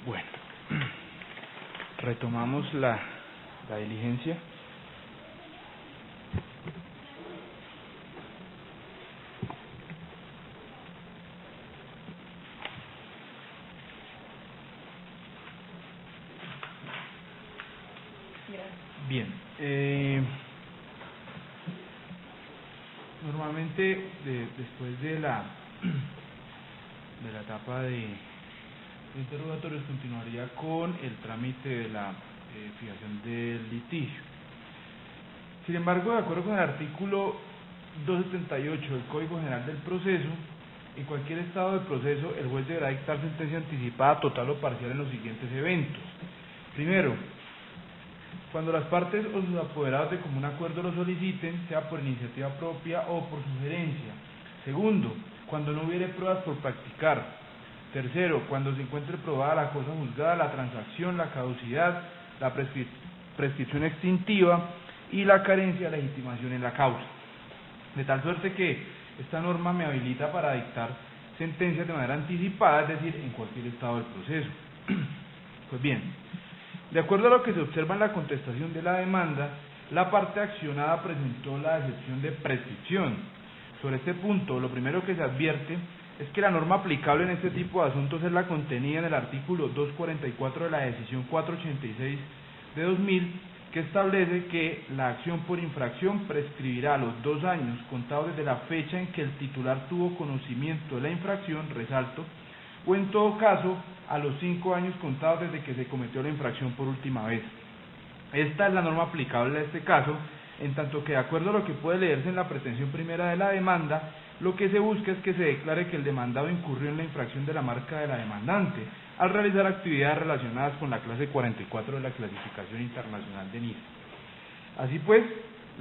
Bueno, retomamos la diligencia. Bien, normalmente después de la etapa de interrogatorios continuaría con el trámite de la fijación del litigio. Sin embargo, de acuerdo con el artículo 278 del Código General del Proceso, en cualquier estado de proceso el juez deberá dictar sentencia anticipada total o parcial en los siguientes eventos. Primero, cuando las partes o sus apoderados de común acuerdo lo soliciten, sea por iniciativa propia o por sugerencia. Segundo, cuando no hubiere pruebas por practicar. Tercero, cuando se encuentre probada la cosa juzgada, la transacción, la caducidad, la prescripción extintiva y la carencia de legitimación en la causa. De tal suerte que esta norma me habilita para dictar sentencias de manera anticipada, es decir, en cualquier estado del proceso. Pues bien, de acuerdo a lo que se observa en la contestación de la demanda, la parte accionada presentó la excepción de prescripción. Sobre este punto, lo primero que se advierte es que la norma aplicable en este tipo de asuntos es la contenida en el artículo 244 de la decisión 486 de 2000, que establece que la acción por infracción prescribirá a los 2 años contados desde la fecha en que el titular tuvo conocimiento de la infracción, resalto, o en todo caso a los 5 años contados desde que se cometió la infracción por última vez. Esta es la norma aplicable a este caso, en tanto que de acuerdo a lo que puede leerse en la pretensión primera de la demanda, lo que se busca es que se declare que el demandado incurrió en la infracción de la marca de la demandante, al realizar actividades relacionadas con la clase 44 de la clasificación internacional de NIS. Así pues,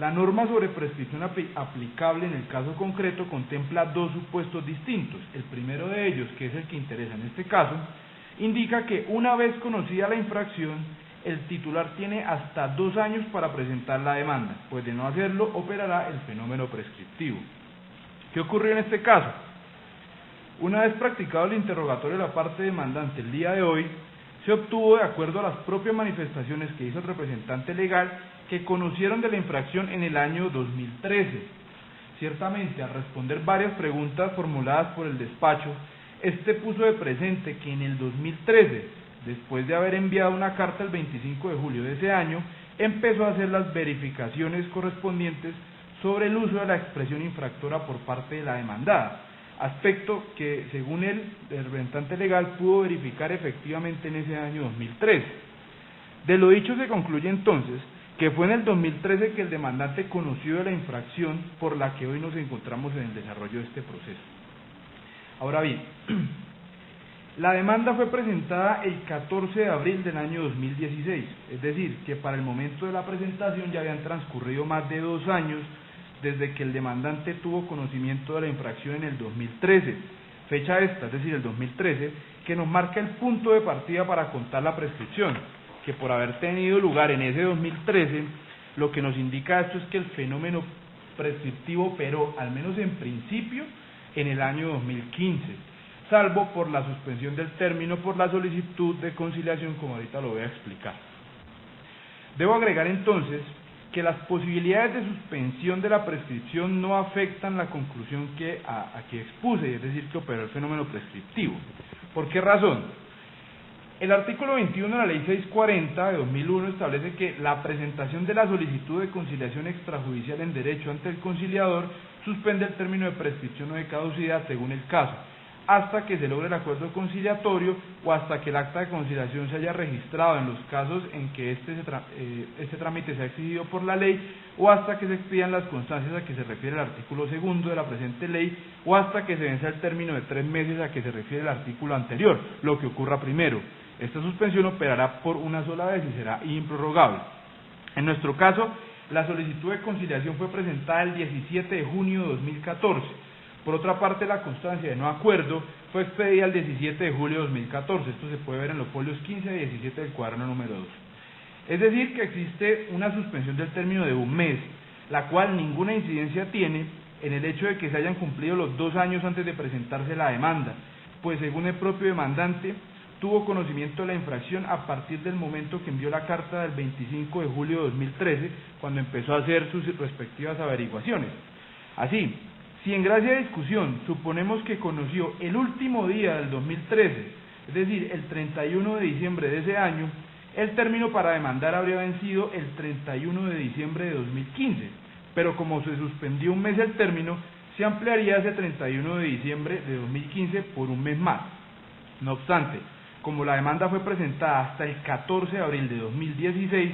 la norma sobre prescripción aplicable en el caso concreto contempla 2 supuestos distintos. El primero de ellos, que es el que interesa en este caso, indica que una vez conocida la infracción, el titular tiene hasta 2 años para presentar la demanda, pues de no hacerlo operará el fenómeno prescriptivo. ¿Qué ocurrió en este caso? Una vez practicado el interrogatorio de la parte demandante el día de hoy, se obtuvo, de acuerdo a las propias manifestaciones que hizo el representante legal, que conocieron de la infracción en el año 2013. Ciertamente, al responder varias preguntas formuladas por el despacho, este puso de presente que en el 2013, después de haber enviado una carta el 25 de julio de ese año, empezó a hacer las verificaciones correspondientes sobre el uso de la expresión infractora por parte de la demandada, aspecto que, según el representante legal, pudo verificar efectivamente en ese año 2013. De lo dicho se concluye entonces que fue en el 2013 que el demandante conoció de la infracción por la que hoy nos encontramos en el desarrollo de este proceso. Ahora bien, la demanda fue presentada el 14 de abril del año 2016, es decir, que para el momento de la presentación ya habían transcurrido más de 2 años desde que el demandante tuvo conocimiento de la infracción en el 2013, fecha esta, es decir, el 2013, que nos marca el punto de partida para contar la prescripción, que por haber tenido lugar en ese 2013, lo que nos indica esto es que el fenómeno prescriptivo operó, al menos en principio, en el año 2015, salvo por la suspensión del término por la solicitud de conciliación, como ahorita lo voy a explicar. Debo agregar entonces que las posibilidades de suspensión de la prescripción no afectan la conclusión que expuse, es decir, que operó el fenómeno prescriptivo. ¿Por qué razón? El artículo 21 de la Ley 640 de 2001 establece que la presentación de la solicitud de conciliación extrajudicial en derecho ante el conciliador suspende el término de prescripción o de caducidad según el caso, hasta que se logre el acuerdo conciliatorio o hasta que el acta de conciliación se haya registrado en los casos en que este trámite sea exigido por la ley, o hasta que se expidan las constancias a que se refiere el artículo 2 de la presente ley, o hasta que se venza el término de 3 meses a que se refiere el artículo anterior, lo que ocurra primero. Esta suspensión operará por una sola vez y será improrrogable. En nuestro caso, la solicitud de conciliación fue presentada el 17 de junio de 2014. Por otra parte, la constancia de no acuerdo fue expedida el 17 de julio de 2014. Esto se puede ver en los folios 15 y 17 del cuaderno número 2. Es decir, que existe una suspensión del término de 1 mes, la cual ninguna incidencia tiene en el hecho de que se hayan cumplido los 2 años antes de presentarse la demanda, pues según el propio demandante, tuvo conocimiento de la infracción a partir del momento que envió la carta del 25 de julio de 2013, cuando empezó a hacer sus respectivas averiguaciones. Así, si en gracia de discusión suponemos que conoció el último día del 2013, es decir, el 31 de diciembre de ese año, el término para demandar habría vencido el 31 de diciembre de 2015, pero como se suspendió un mes el término, se ampliaría ese 31 de diciembre de 2015 por un mes más. No obstante, como la demanda fue presentada hasta el 14 de abril de 2016,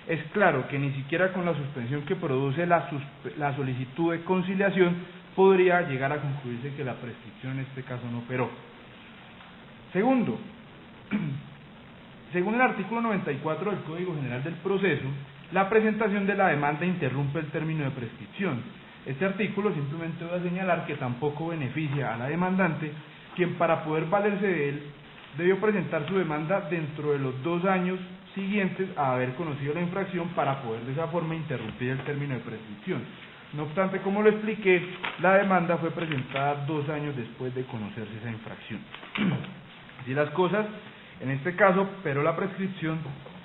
es claro que ni siquiera con la suspensión que produce la solicitud de conciliación podría llegar a concluirse que la prescripción en este caso no operó. Segundo, según el artículo 94 del Código General del Proceso, la presentación de la demanda interrumpe el término de prescripción. Este artículo simplemente va a señalar que tampoco beneficia a la demandante, quien para poder valerse de él debió presentar su demanda dentro de los 2 años siguientes a haber conocido la infracción para poder de esa forma interrumpir el término de prescripción. No obstante, como lo expliqué, la demanda fue presentada 2 años después de conocerse esa infracción. Así las cosas, en este caso operó la prescripción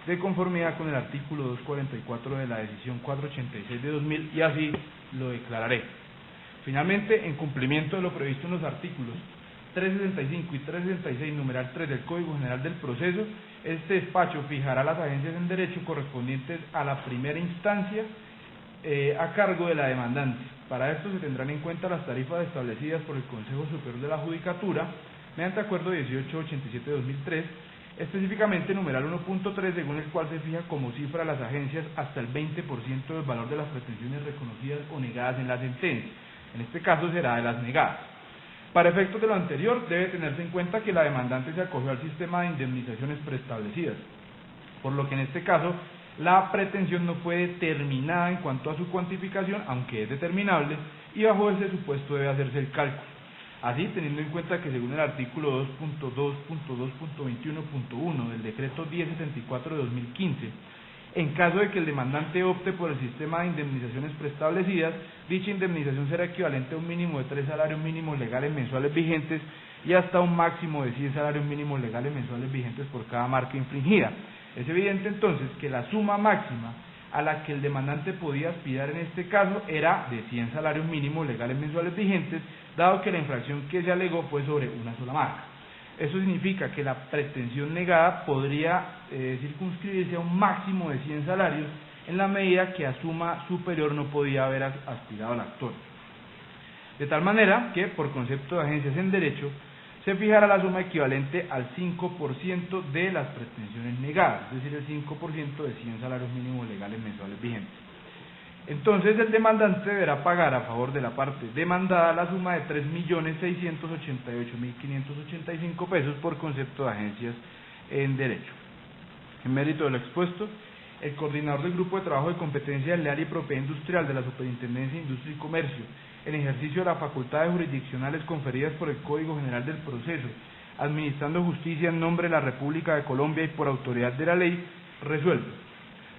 de conformidad con el artículo 244 de la decisión 486 de 2000 y así lo declararé. Finalmente, en cumplimiento de lo previsto en los artículos 365 y 366, numeral 3 del Código General del Proceso, este despacho fijará las agencias en derecho correspondientes a la primera instancia a cargo de la demandante. Para esto se tendrán en cuenta las tarifas establecidas por el Consejo Superior de la Judicatura mediante acuerdo 1887 de 2003, específicamente numeral 1.3, según el cual se fija como cifra a las agencias hasta el 20% del valor de las pretensiones reconocidas o negadas en la sentencia. En este caso será de las negadas. Para efectos de lo anterior, debe tenerse en cuenta que la demandante se acogió al sistema de indemnizaciones preestablecidas, por lo que en este caso la pretensión no fue determinada en cuanto a su cuantificación, aunque es determinable, y bajo ese supuesto debe hacerse el cálculo. Así, teniendo en cuenta que según el artículo 2.2.2.21.1 del decreto 1074 de 2015, en caso de que el demandante opte por el sistema de indemnizaciones preestablecidas, dicha indemnización será equivalente a un mínimo de 3 salarios mínimos legales mensuales vigentes y hasta un máximo de 100 salarios mínimos legales mensuales vigentes por cada marca infringida. Es evidente entonces que la suma máxima a la que el demandante podía aspirar en este caso era de 100 salarios mínimos legales mensuales vigentes, dado que la infracción que se alegó fue sobre una sola marca. Eso significa que la pretensión negada podría circunscribirse a un máximo de 100 salarios en la medida que a suma superior no podía haber aspirado al actor. De tal manera que, por concepto de agencias en derecho, se fijará la suma equivalente al 5% de las pretensiones negadas, es decir, el 5% de 100 salarios mínimos legales mensuales vigentes. Entonces el demandante deberá pagar a favor de la parte demandada la suma de 3.688.585 pesos por concepto de agencias en derecho. En mérito de lo expuesto, el coordinador del Grupo de Trabajo de Competencia Leal y Propiedad Industrial de la Superintendencia de Industria y Comercio, en ejercicio de las facultades jurisdiccionales conferidas por el Código General del Proceso, administrando justicia en nombre de la República de Colombia y por autoridad de la ley, resuelve: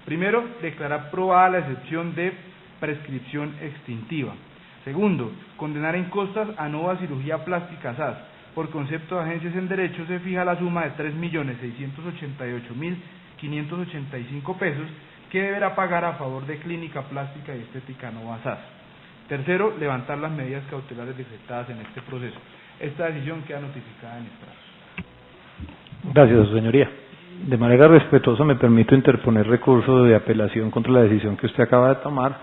primero, declarar probada la excepción de prescripción extintiva. Segundo, condenar en costas a Nova Cirugía Plástica SAS. Por concepto de agencias en derecho se fija la suma de 3.688.585 pesos que deberá pagar a favor de Clínica Plástica y Estética Nova SAS. Tercero, levantar las medidas cautelares decretadas en este proceso. Esta decisión queda notificada en extraso. Gracias, su señoría. De manera respetuosa me permito interponer recurso de apelación contra la decisión que usted acaba de tomar,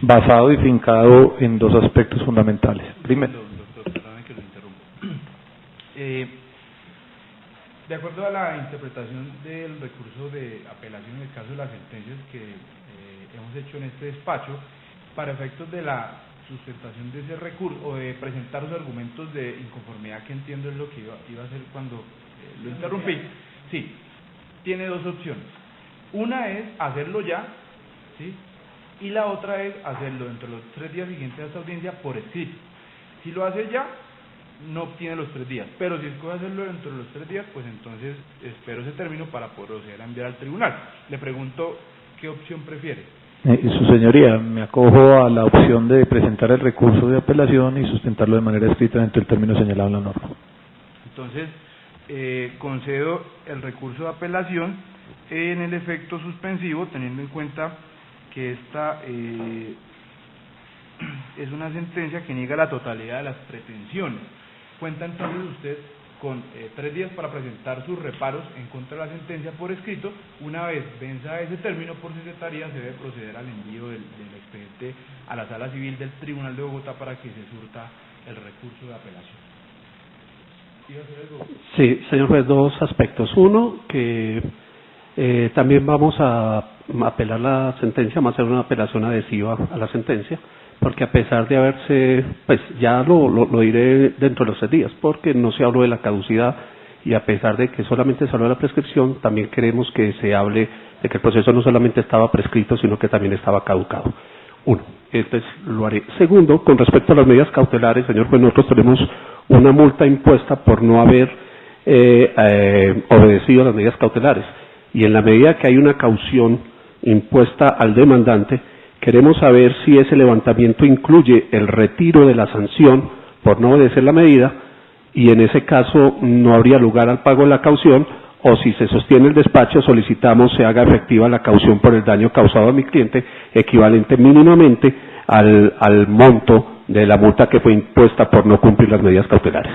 basado y fincado en 2 aspectos fundamentales. Primero, doctor, perdóname que lo interrumpa. De acuerdo a la interpretación del recurso de apelación en el caso de las sentencias que hemos hecho en este despacho, para efectos de la sustentación de ese recurso o de presentar los argumentos de inconformidad, que entiendo es lo que iba a hacer cuando lo interrumpí, sí, tiene 2 opciones. Una es hacerlo ya, ¿sí? Y la otra es hacerlo dentro de los 3 días siguientes a esta audiencia por escrito. Si lo hace ya, no obtiene los 3 días, pero si escoge hacerlo dentro de los 3 días, pues entonces espero ese término para proceder a enviar al tribunal. Le pregunto, ¿qué opción prefiere? Su señoría, me acojo a la opción de presentar el recurso de apelación y sustentarlo de manera escrita dentro del término señalado en la norma. Entonces, concedo el recurso de apelación en el efecto suspensivo, teniendo en cuenta que esta es una sentencia que niega la totalidad de las pretensiones. Cuenta entonces usted con 3 días para presentar sus reparos en contra de la sentencia por escrito. Una vez venza ese término por secretaría, se debe proceder al envío del expediente a la Sala Civil del Tribunal de Bogotá para que se surta el recurso de apelación. ¿Iba a hacer algo? Sí, señor juez, 2 aspectos. Uno, que también vamos a apelar la sentencia, vamos a hacer una apelación adhesiva a la sentencia, porque a pesar de haberse, pues ya lo diré dentro de los 3 días, porque no se habló de la caducidad, y a pesar de que solamente se habló de la prescripción, también queremos que se hable de que el proceso no solamente estaba prescrito, sino que también estaba caducado. Uno, entonces lo haré. Segundo, con respecto a las medidas cautelares, señor juez, nosotros tenemos una multa impuesta por no haber obedecido a las medidas cautelares, y en la medida que hay una caución impuesta al demandante, queremos saber si ese levantamiento incluye el retiro de la sanción por no obedecer la medida, y en ese caso no habría lugar al pago de la caución, o si se sostiene el despacho, solicitamos se haga efectiva la caución por el daño causado a mi cliente, equivalente mínimamente al monto de la multa que fue impuesta por no cumplir las medidas cautelares.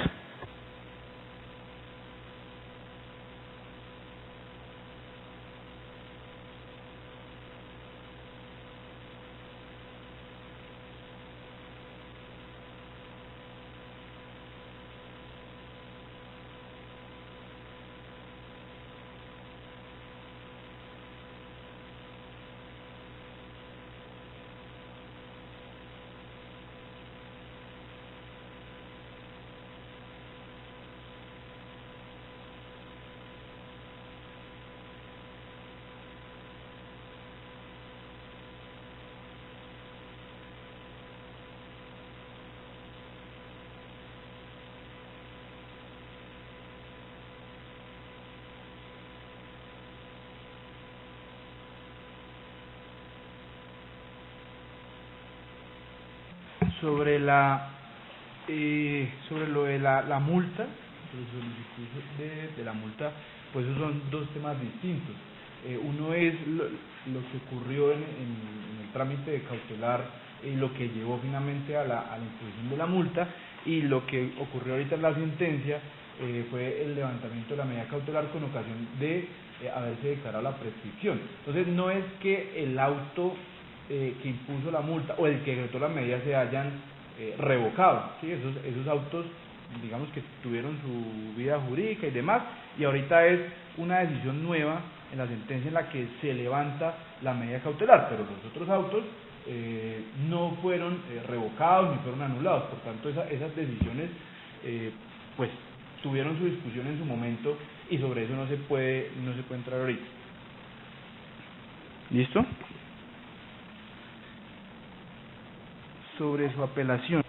Sobre lo de la multa, de la multa, pues esos son 2 temas distintos. Uno es lo que ocurrió en el trámite de cautelar y lo que llevó finalmente a la imposición de la multa, y lo que ocurrió ahorita en la sentencia fue el levantamiento de la medida cautelar con ocasión de haberse declarado la prescripción. Entonces no es que el auto que impuso la multa o el que decretó la medida se hayan revocado, ¿sí? Esos autos, digamos que tuvieron su vida jurídica y demás, y ahorita es una decisión nueva en la sentencia en la que se levanta la medida cautelar, pero los otros autos no fueron revocados ni fueron anulados. Por tanto, esas decisiones pues tuvieron su discusión en su momento, y sobre eso no se puede entrar ahorita. ¿Listo? Sobre su apelación.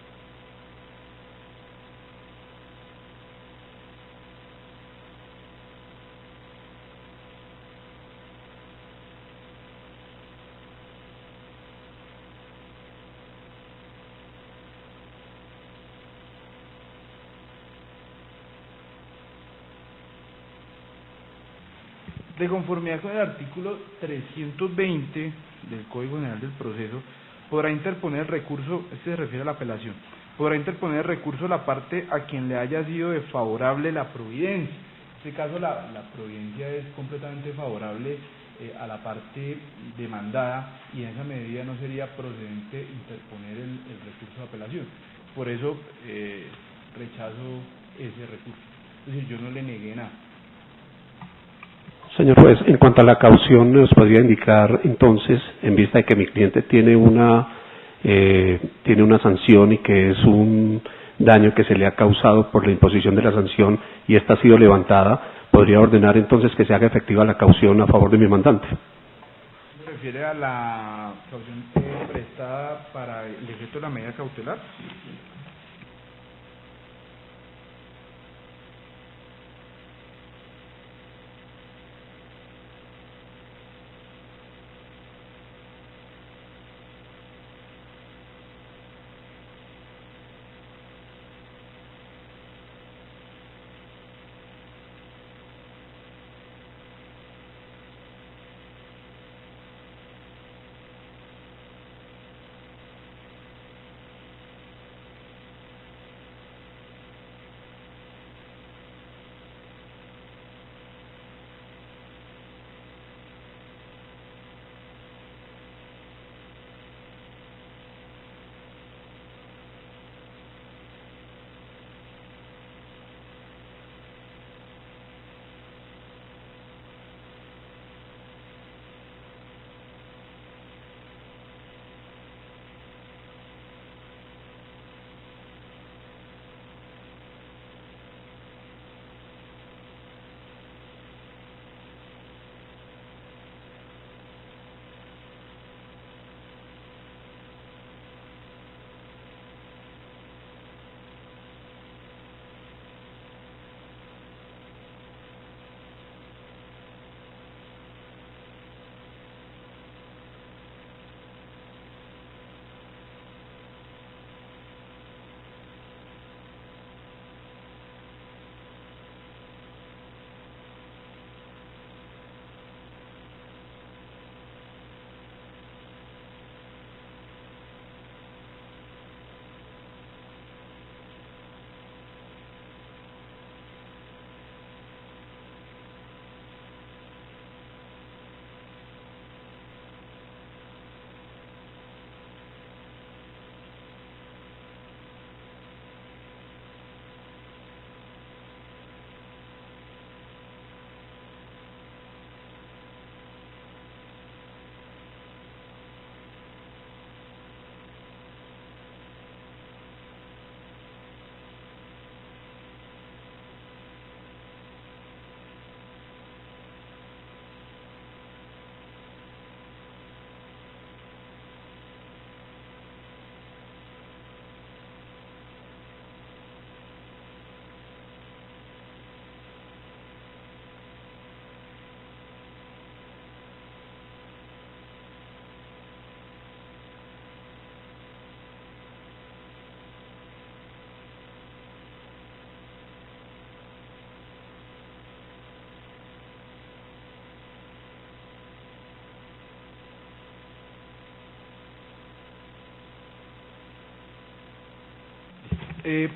De conformidad con el artículo 320 del Código General del Proceso, podrá interponer el recurso, este se refiere a la apelación, podrá interponer el recurso la parte a quien le haya sido desfavorable la providencia. En este caso la providencia es completamente favorable a la parte demandada, y en esa medida no sería procedente interponer el recurso de apelación. Por eso rechazo ese recurso. Es decir, yo no le negué nada. Señor juez, en cuanto a la caución, ¿nos podría indicar entonces, en vista de que mi cliente tiene una sanción y que es un daño que se le ha causado por la imposición de la sanción y esta ha sido levantada, podría ordenar entonces que se haga efectiva la caución a favor de mi mandante? ¿Se refiere a la caución prestada para el efecto de la medida cautelar?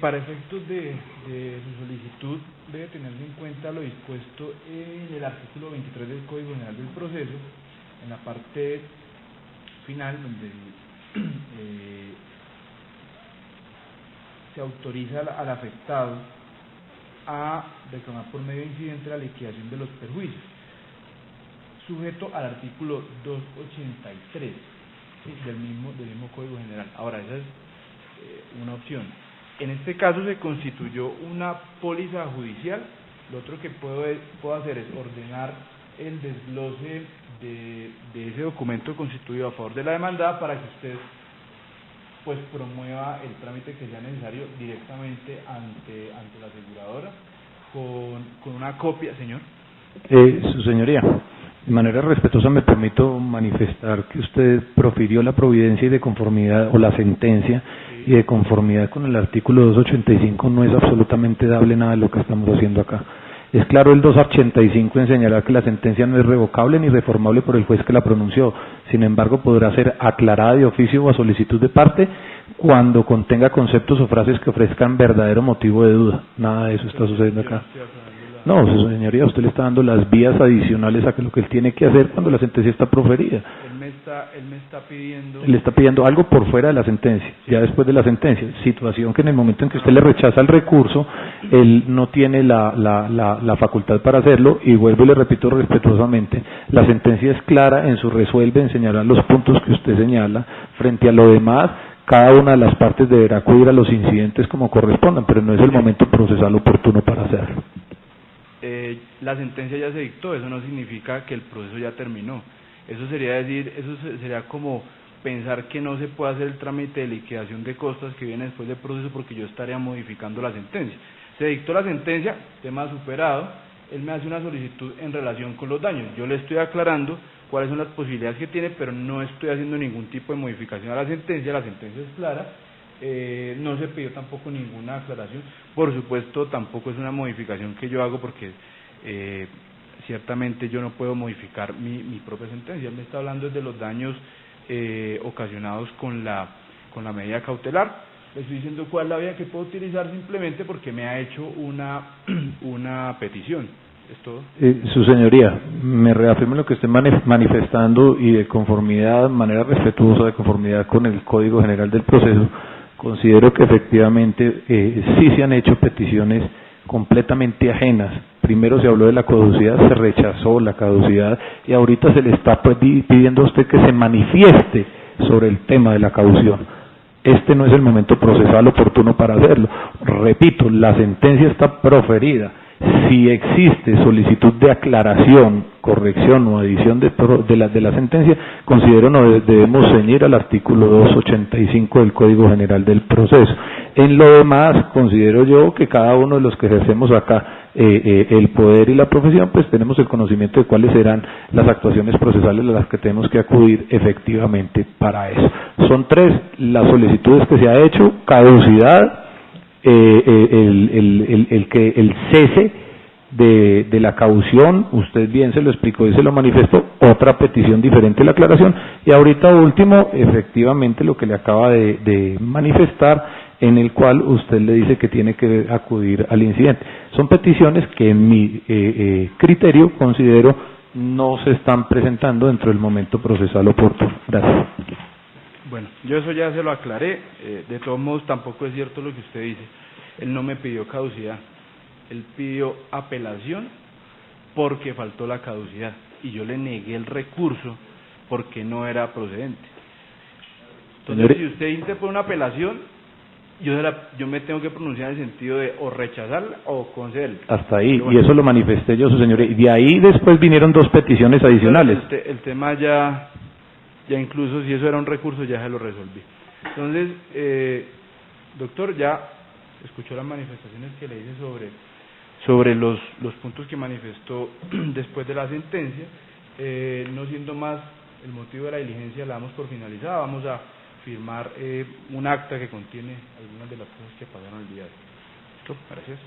Para efectos de su solicitud debe tenerse en cuenta lo dispuesto en el artículo 23 del Código General del Proceso, en la parte final donde se autoriza al afectado a reclamar por medio de incidente la liquidación de los perjuicios, sujeto al artículo 283 del mismo Código General. Ahora, esa es una opción. En este caso se constituyó una póliza judicial. Lo otro que puedo hacer es ordenar el desglose de ese documento constituido a favor de la demandada para que usted pues promueva el trámite que sea necesario directamente ante la aseguradora con una copia, señor. Su señoría, de manera respetuosa me permito manifestar que usted profirió la providencia y de conformidad, o la sentencia, y de conformidad con el artículo 285 no es absolutamente dable nada de lo que estamos haciendo acá. Es claro el 285 en señalar que la sentencia no es revocable ni reformable por el juez que la pronunció. Sin embargo, podrá ser aclarada de oficio o a solicitud de parte cuando contenga conceptos o frases que ofrezcan verdadero motivo de duda. Nada de eso está sucediendo acá. No, su señoría, usted le está dando las vías adicionales a lo que él tiene que hacer cuando la sentencia está proferida. Él me está pidiendo... Le está pidiendo algo por fuera de la sentencia, ya después de la sentencia. Situación que en el momento en que usted le rechaza el recurso, él no tiene la facultad para hacerlo, y vuelvo y le repito respetuosamente, la sentencia es clara en su resuelve, en señalar los puntos que usted señala. Frente a lo demás, cada una de las partes deberá acudir a los incidentes como correspondan, pero no es el momento procesal oportuno para hacerlo. La sentencia ya se dictó, eso no significa que el proceso ya terminó. Eso sería como pensar que no se puede hacer el trámite de liquidación de costas que viene después del proceso porque yo estaría modificando la sentencia. Se dictó la sentencia, tema superado, él me hace una solicitud en relación con los daños. Yo le estoy aclarando cuáles son las posibilidades que tiene, pero no estoy haciendo ningún tipo de modificación a la sentencia es clara. No se pidió tampoco ninguna aclaración, por supuesto tampoco es una modificación que yo hago porque ciertamente yo no puedo modificar mi propia sentencia. Él me está hablando de los daños ocasionados con la medida cautelar. Le estoy diciendo cuál es la vía que puedo utilizar simplemente porque me ha hecho una petición. ¿Es todo? Su señoría, me reafirmo lo que esté manifestando y de conformidad, manera respetuosa, de conformidad con el Código General del Proceso. Considero que efectivamente sí se han hecho peticiones completamente ajenas. Primero se habló de la caducidad, se rechazó la caducidad y ahorita se le está pidiendo a usted que se manifieste sobre el tema de la caución. Este no es el momento procesal oportuno para hacerlo. Repito, la sentencia está proferida. Si existe solicitud de aclaración, corrección o adición de la sentencia, considero nos debemos ceñir al artículo 285 del Código General del Proceso. En lo demás, considero yo que cada uno de los que ejercemos acá el poder y la profesión, pues tenemos el conocimiento de cuáles serán las actuaciones procesales a las que tenemos que acudir efectivamente para eso. Son 3 las solicitudes que se ha hecho: caducidad, el cese de la caución, usted bien se lo explicó y se lo manifestó, otra petición diferente de la aclaración, y ahorita último, efectivamente lo que le acaba de manifestar, en el cual usted le dice que tiene que acudir al incidente. Son peticiones que en mi criterio considero no se están presentando dentro del momento procesal oportuno. Gracias. Bueno, yo eso ya se lo aclaré. De todos modos tampoco es cierto lo que usted dice. Él no me pidió caducidad, él pidió apelación porque faltó la caducidad y yo le negué el recurso porque no era procedente. Entonces, si usted interpone una apelación, yo me tengo que pronunciar en el sentido de o rechazarla o concederla. Hasta ahí, bueno, y eso lo manifesté yo, su señoría. Y de ahí después vinieron 2 peticiones adicionales. El tema ya incluso si eso era un recurso ya se lo resolví. Entonces, doctor, ya escuchó las manifestaciones que le hice sobre los puntos que manifestó después de la sentencia. No siendo más el motivo de la diligencia, la damos por finalizada. Vamos a firmar un acta que contiene algunas de las cosas que pasaron el día de hoy. ¿Listo? Gracias.